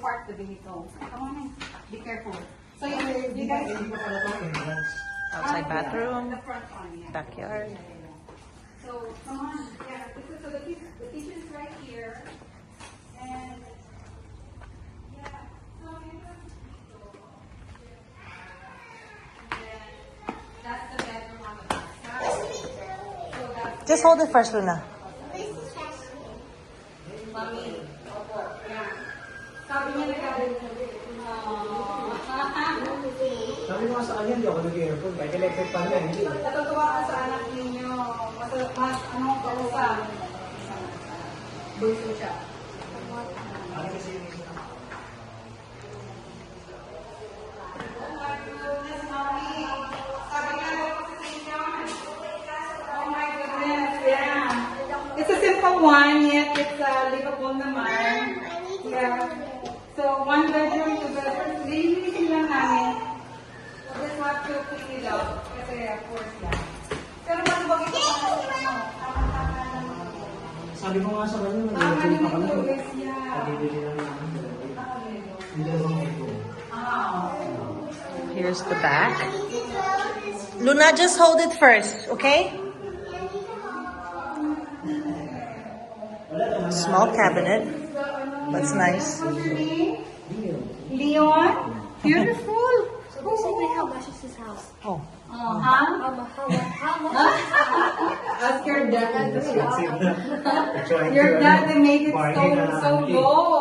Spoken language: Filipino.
park the vehicle. Come on in. Be careful. So you guys... Outside bathroom, The front one, yeah. backyard. So come on. Yeah. So the kitchen is right here. And... Yeah. So that's the bedroom on the back side. So that's... Just hold it first, Luna. Mami. Opo. Yan. Sabi niya Sabi mo nga sa kanya, hindi ako nag-aircon. Kahit electric pan yan, hindi. natutuwa ka sa anak ninyo. Mas anong kausa? Bunso siya. Ano kasi yung isa? Oh my goodness, Mami. Sabi nga daw ko sa inyo. Oh my goodness, yeah. It's a simple one, yet it's livable naman. Yeah. So, one bedroom, two bedroom. Lilinisin lang namin. We just want to clean it up. Kasi, of course, yeah. Pero mas bagay ko pa kasi ano, tama-tama naman. Sabi ko nga sa kanya, Tama nag-aircon pa naman kami. ito, yes, yeah. Pag-ibili lang namin. Hindi lang ito. Here's the back. Luna, just hold it first, okay? Small cabinet. That's nice. What's your name? Leon? Beautiful. So basically, how much is this house? Oh. Huh? How much? Ask your dad. Expensive na. Your dad they made it so low.